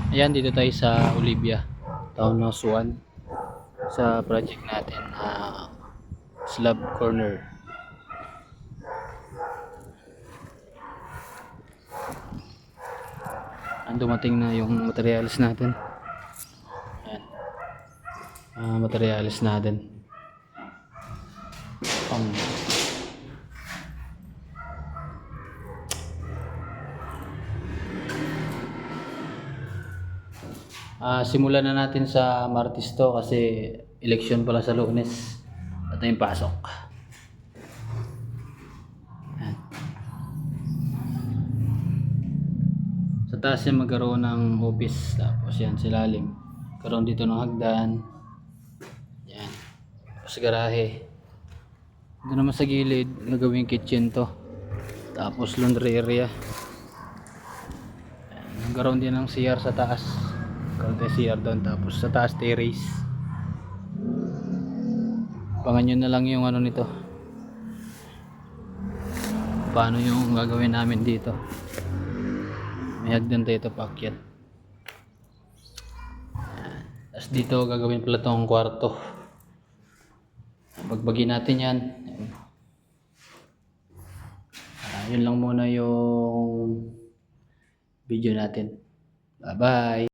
Ayan, dito tayo sa Olivia, Townhouse 1, sa project natin, slab corner. Dumating na yung materials natin. Ayan, materials natin. Simulan na natin sa Martes to kasi eleksyon pala sa Lunes at yung pasok. Ayan. Sa taas yan magkaroon ng office, tapos yan silalim karoon dito ng hagdan. Yan, tapos garahe. Ito naman sa gilid nagawing kitchen to, tapos laundry area. Nagkaroon din ng CR sa taas, karoon tayo CR doon, tapos sa taas terrace. Pangan nyo na lang yung ano nito, paano yung gagawin namin dito. May hagdan tayo ito paakyat. Tapos dito gagawin pala itong kwarto, bagbagi natin yan. Yun lang muna yung video natin. Bye bye.